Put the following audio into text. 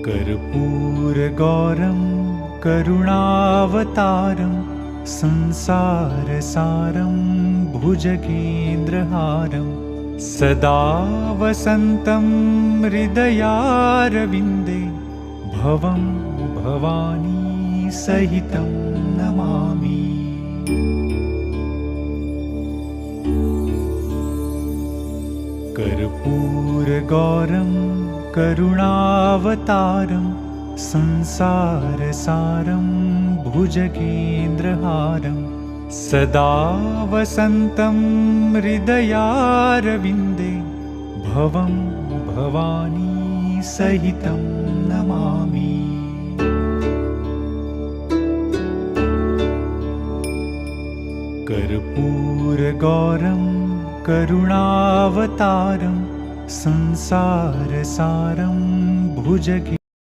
कर्पूरगौरं करुणावतारं संसारसारं भुजगेन्द्रहारं सदा वसन्तं हृदयारविन्दे भवं भवानी सहितं नमामि। कर्पूरगौरं करुणावतारं संसारसारं भुजगेन्द्रहारं सदा वसन्तं हृदयारविन्दे भवं भवानी सहितं नमामि। कर्पूरगौरं करुणावतारं संसारसारं भुजगे